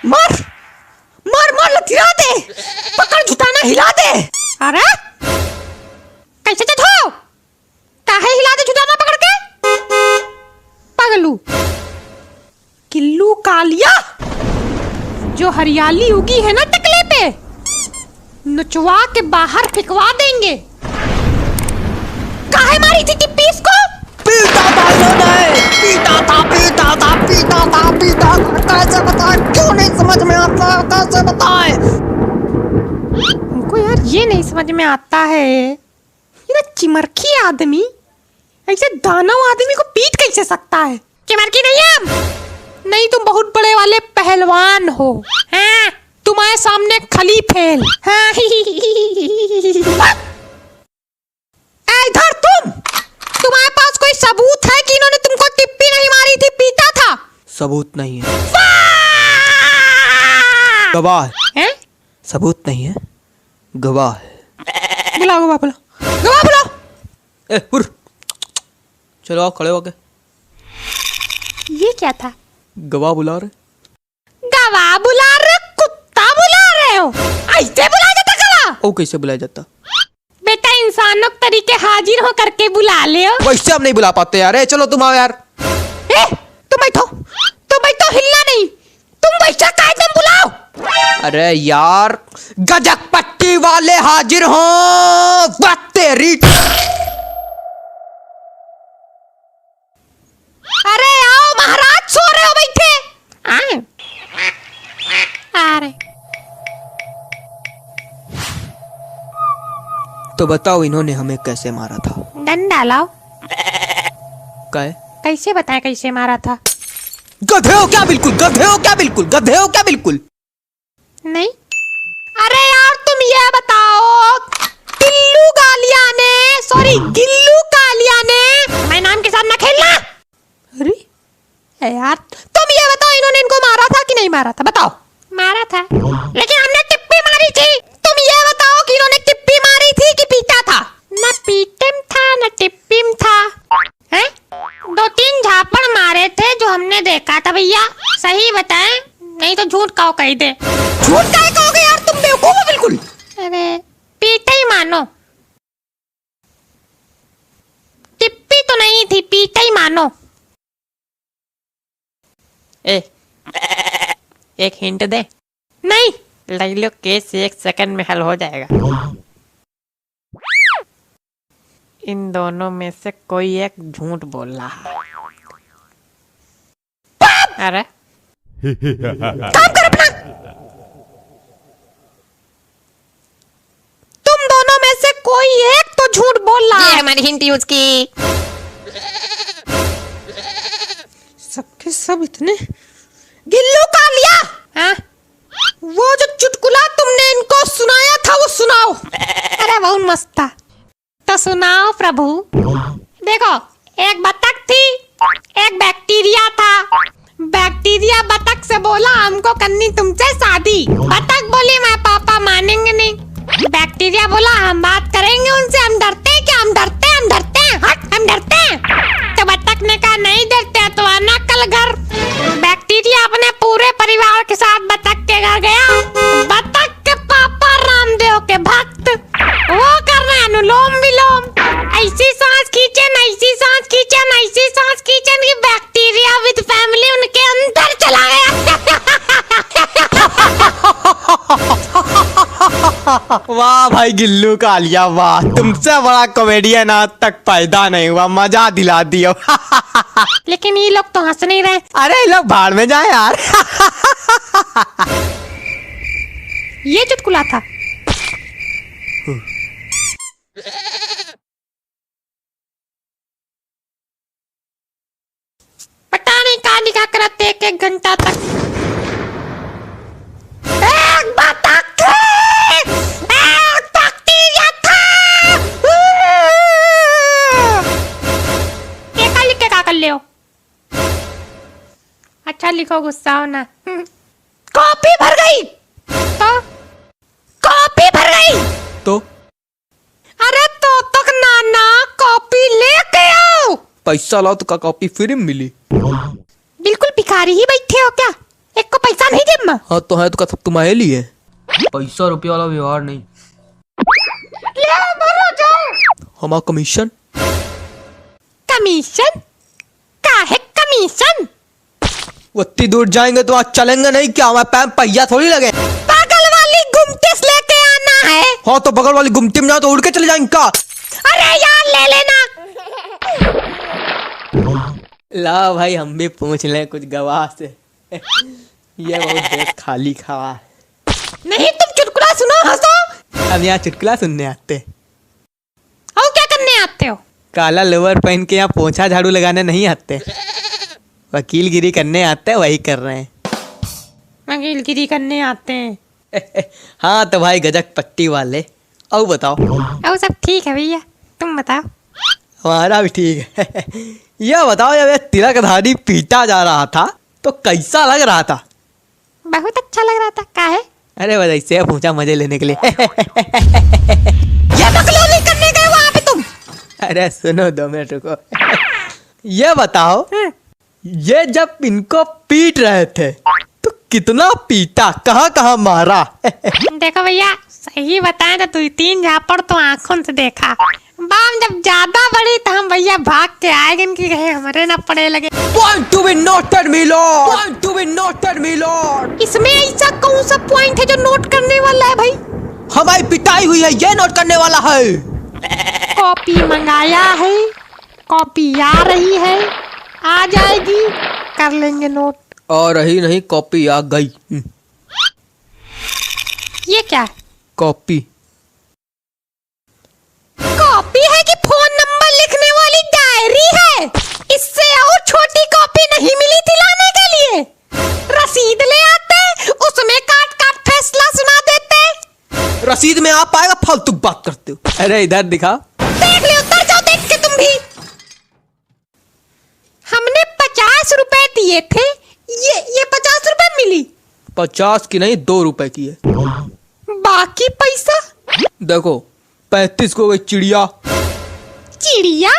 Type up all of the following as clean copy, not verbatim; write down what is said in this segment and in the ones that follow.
मार मार मार लथिरा दे, पकड़ झुटाना हिला दे। अरे कैसे चत हो, काहे हिला दे झुटाना पकड़ के? पगलू किल्लू कालिया, जो हरियाली उगी है ना टकले पे, नुचवा के बाहर फेंकवा देंगे। काहे मारी थी टिप्पी इसको? पीटा था इन्होंने, पीटा था पीटा था पीटा था पीटा था। कैसे बताए, क्यों नहीं समझ में आता, कैसे बताए? हमको यार ये नहीं समझ में आता है, ये ना चिमरखी आदमी ऐसे दानव आदमी को पीट कैसे सकता है? चिमरखी नहीं हम, नहीं तुम बहुत बड़े वाले पहलवान हो। हाँ, तुम्हारे सामने खली फेल। हाँ। इधर तुम्हारे पास कोई सबूत है कि इन्होंने तुमको टिप्पी नहीं मारी थी, पीटा था? सबूत नहीं है, गवाह है। सबूत नहीं है, गवाह है। बुलाओ गवाह, बुलाओ गवाह, बुलाओ। ए हुर, चलो आओ खड़े हो गए। ये क्या था? गवाह बुला रहे। गवाह बुला रहे, कुत्ता बुला रहे हो? ऐसे बुलाया जाता गवाह? ओ कैसे बुलाया जाता? बेटा इंसानों के तरीके हाजिर हो करके बुला ले हो। वैसे हम नहीं बुला पाते यार। चलो तुम आओ यार। तुम बैठो, हिलना नहीं। तुम वैसा कायदे बुलाओ। अरे यार, गजक पट्टी वाले हाजिर हो। बात तेरी। अरे आओ महाराज, सो रहे हो बैठे? आ रहे। तो बताओ इन्होंने हमें कैसे मारा था? डंडा लाओ। काय? कैसे बताएं कैसे मारा था? गधे हो क्या बिल्कुल, गधे हो क्या बिल्कुल, गधे हो क्या बिल्कुल? नहीं। अरे यार तुम ये बताओ, गिल्लू कालिया ने मैं नाम के साथ ना खेलना। अरे यार तुम ये बताओ, इन्होंने इनको मारा था कि नहीं मारा था? बताओ। मारा था, लेकिन हमने टिप्पी मारी थी। तुम ये बताओ कि इन्होंने टिप्पी मारी थी कि पीटा था? न पीटम था न टिप्पीम था। हैं? 2-3 झापड़ मारे थे जो हमने देखा था भैया, सही बताएं, नहीं तो झूठ कहो कही दे। झूठ काहे कहोगे यार, तुम बेवकूफ हो बिल्कुल। अरे पीटा ही मानो, टिप्पी तो नहीं थी, पीटा ही मानो। एक हिंट दे? नहीं। ले लो, केस 1 सेकंड में हल हो जाएगा। इन दोनों में से कोई एक झूठ बोल रहा है। अरे काम कर अपना। तुम दोनों में से कोई एक तो झूठ बोल रहा ये है। हमारी हिंट यूज की। सबके सब इतने गिल्लू कालिया। हाँ? वो जो चुटकुला तुमने इनको सुनाया था वो सुनाओ। अरे बहुत मस्त था, तो सुनाओ प्रभु। देखो, एक बतख थी, एक बैक्टीरिया था। बैक्टीरिया बतख से बोला हमको करनी तुमसे शादी। बतख बोली मैं पापा मानेंगे नहीं। बैक्टीरिया बोला हम बात करेंगे उनसे, हम डरते हैं क्या? हम डरते हैं, हम डरते हैं, हट हम डरते हैं। तो बतख ने कहा नहीं डरते तो आना कल घर। बैक्टीरिया अपने पूरे परिवार के साथ बतख के घर गया। बतख के पापा रामदेव के भक्त, वो कर रहे अनुलोम विलोम, ऐसी सांस खींचन, ऐसी सांस खींचन, ऐसी सांस खींचन कि बैक्टीरिया विद फैमिली उनके अंदर चला गया। वाह भाई गिल्लू कालिया, वाह, तुमसे बड़ा कॉमेडियन आज तक पैदा नहीं हुआ, मजा दिला दिया। लेकिन ये लोग तो हंस नहीं रहे। अरे लोग भाड़ में जाए यार। ये चुटकुला था। पता नहीं कहाँ लिखा करते 1 घंटा तक। एक बतख थी, एक बैक्टीरिया था। क्या लिख के क्या कर ले हो? अच्छा लिखो, गुस्सा हो ना। कॉपी भर गई तो कॉपी भर गई तो अरे तो तक नाना कॉपी लेके आओ। पैसा लाओ तो का कॉपी फ्री में मिली। बिल्कुल भिखारी ही बैठे हो क्या? एक को पैसा नहीं जेब में। हाँ तो है तो सब तुम्हारे लिए। पैसा रुपया वाला व्यवहार नहीं। ले भरो जाओ। हमारा कमीशन। कमीशन का है कमीशन? उतनी दूर जाएंगे तो आज चलेंगे नहीं क्या? हमारे पैर पहिया थोड़ी लगे। पागल वाली गुमटी से लेके आना है। हाँ तो बगल वाली गुमटी में जाओ तो उड़ के चले जाएंगे क्या? अरे यार ले लेना। ला भाई हम भी पूछ लें कुछ गवाह से। ये बहुत देर खाली खवा है। नहीं तुम चुटकुला सुनो हंसो। अब यहाँ चुटकुला सुनने आते। और क्या करने आते हो? काला लोअर पहन के यहाँ पोछा झाड़ू लगाने नहीं आते। वकीलगिरी करने आते हैं, वही कर रहे हैं। वकीलगिरी करने आते हैं। हाँ तो भाई गजक पट्टी वाले। और बताओ। और सब ठीक है भैया, तुम बताओ। हमारा भी ठीक है। यह बताओ जब ये तिलकधारी पीटा जा रहा था तो कैसा लग रहा था? बहुत अच्छा लग रहा था। का है? अरे बस ऐसे पूछा मजे लेने के लिए। ये बकलोली करने गए वहाँ पे तुम? अरे सुनो 2 मिनट रुको। ये बताओ ये जब इनको पीट रहे थे तो कितना पीटा, कहाँ कहाँ मारा? देखो भैया सही बताएं तो 2-3 झापड़ तो आंखों से देखा। बाम जब ज्यादा बड़ी तो हम भैया भाग के आएंगे कि कहीं हमारे ना पड़े लगे। Point to be noted, my lord. Point to be noted, my lord. इसमें ऐसा कौन सा पॉइंट है जो नोट करने वाला है भाई? हमारी पिटाई हुई है ये नोट करने वाला है। कॉपी मंगाया है, कॉपी आ रही है, आ जाएगी, कर लेंगे नोट। और रही नहीं कॉपी आ गई। ये क्या है? कॉपी। कॉपी है कि फोन नंबर लिखने वाली डायरी है? इससे और छोटी कॉपी नहीं मिली थी लाने के लिए? रसीद ले आते, उसमें काट काट फैसला सुना देते। रसीद में आप आएगा, फालतू बात करते हो। अरे इधर दिखा। देख ले, उतर जाओ देख के तुम भी। हमने 50 रुपए दिए थे, ये 50 रुपए मिली। 50 की नहीं 2 रुपए की है। बाकी पैसा? देखो 35 को गई चिड़िया। चिड़िया?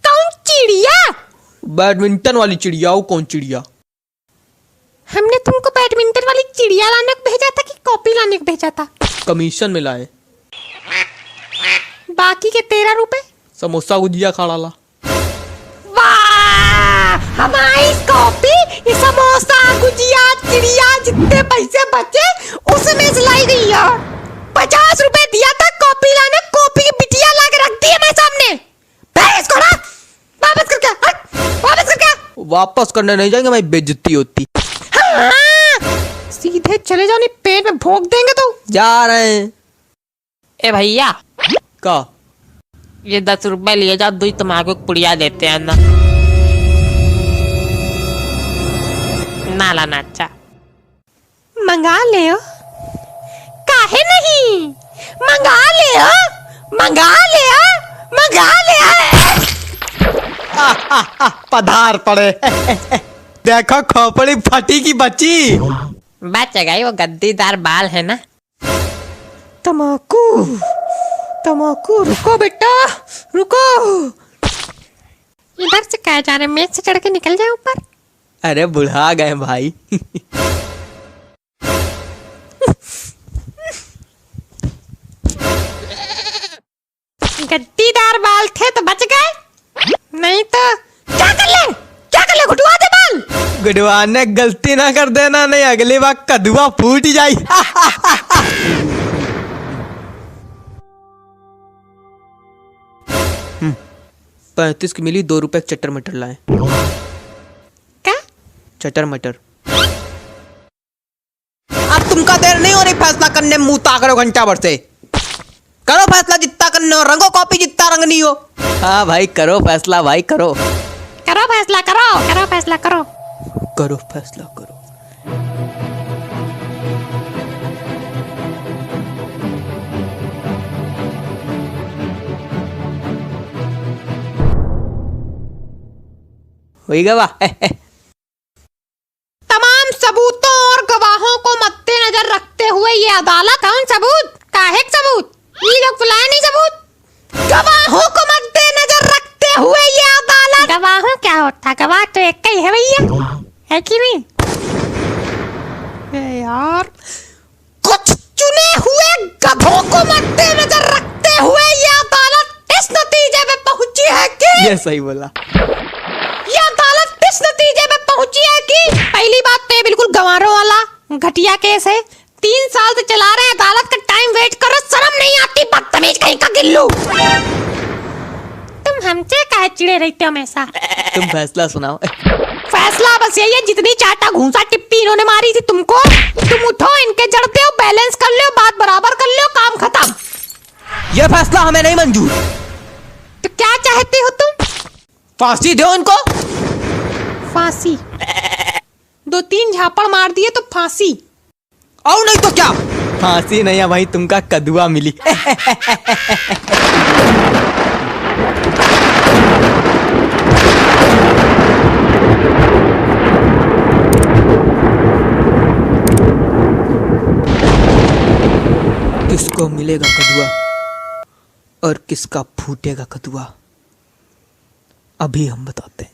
कौन चिड़िया? बैडमिंटन वाली चिड़िया। वो कौन चिड़िया? हमने तुमको बैडमिंटन वाली चिड़िया लाने को भेजा था कि कॉपी लाने को भेजा था? कमीशन में लाए। बाकी के 13 रुपए? समोसा गुजिया खाड़ा ला। वाह, हमारी कॉपी, ये समोसा गुजिया चिड़िया जितने पैसे बचे उसमें से लाई गई है। 50 रुपए दिया था कॉपी लाने, कॉपी की बिटिया ला के रख दी है मेरे सामने। इसको ना वापस कर क्या? वापस कर क्या? वापस करने नहीं जाएंगे, मेरी बेइज्जती होती। हाँ, सीधे चले जाओ, नहीं पेट में भोंक देंगे तो। जा रहे हैं। ए भैया का ये 10 रुपए लिए जाओ, 2 तुम्हारे को पुड़िया देते हैं ना। ना लाना अच्छा। मंगा ले हो। काहे नहीं? मंगा ले हो, मंगा ले हो, मंगा ले हो। पधार पड़े। देखो खोपड़ी फटी की बची। बच गई, वो गद्दीदार बाल है ना। तमाकू तमाकू। रुको बेटा रुको। इधर से क्या जा रहे? मेज से चढ़ के निकल जाए ऊपर। अरे बुढ़ा गए भाई। गद्दीदार बाल थे तो बच गए, नहीं तो क्या कर ले? क्या कर ले? घुटवा दे बाल। गुडवाने गलती ना कर देना, नहीं अगली बार कदुआ फूट जाई। 35 की मिली, 2 रुपए चटर मटर लाए। क्या? चटर मटर। अब तुमका देर नहीं हो रही फैसला करने में, मुंह ताकड़ो घंटा भर से। करो फैसला जितना करने हो, रंगो कॉपी जितना रंगनी हो। हाँ भाई करो फैसला, भाई करो। करो फैसला, करो करो फैसला करो। करो फैसला करो। हुई गवाह। तमाम सबूतों और गवाहों को मद्देनजर रखते हुए ये अदालत। कौन सबूत? काहे सबूत? ये लोग बुलाए नहीं सबूत। गवाहों को मद्देनजर रखते हुए ये अदालत। गवाहों क्या होता? गवाह तो एक ही है भैया, है कि नहीं? यार, कुछ चुने हुए गधों को मद्देनजर रखते हुए ये अदालत इस नतीजे में पहुंची है कि ये सही बोला। ये अदालत इस नतीजे में पहुंची है कि पहली बात तो ये बिल्कुल गंवारों वाला घटिया केस है। 3 साल से चला रहे हैं, अदालत का टाइम वेट कर रहे, शर्म नहीं आती, बदतमीज कहीं का गिल्लू। तुम हमसे काहे चिड़े रहते हो हमेशा? तुम फैसला सुनाओ। फैसला बस यही है, जितनी चाटा घूंसा टिप्पी इन्होंने मारी थी तुमको, तुम उठो, इनके जड़ दो, बैलेंस कर लो, बात बराबर कर लो, काम खत्म। ये फैसला हमें नहीं मंजूर। तो क्या चाहते हो तुम? फांसी दो इनको। फांसी? 2-3 झापड़ मार दिए तो फांसी? और नहीं तो क्या? फांसी नहीं है भाई, तुमका कदुआ मिली। किसको मिलेगा कदुआ और किसका फूटेगा कदुआ, अभी हम बताते हैं।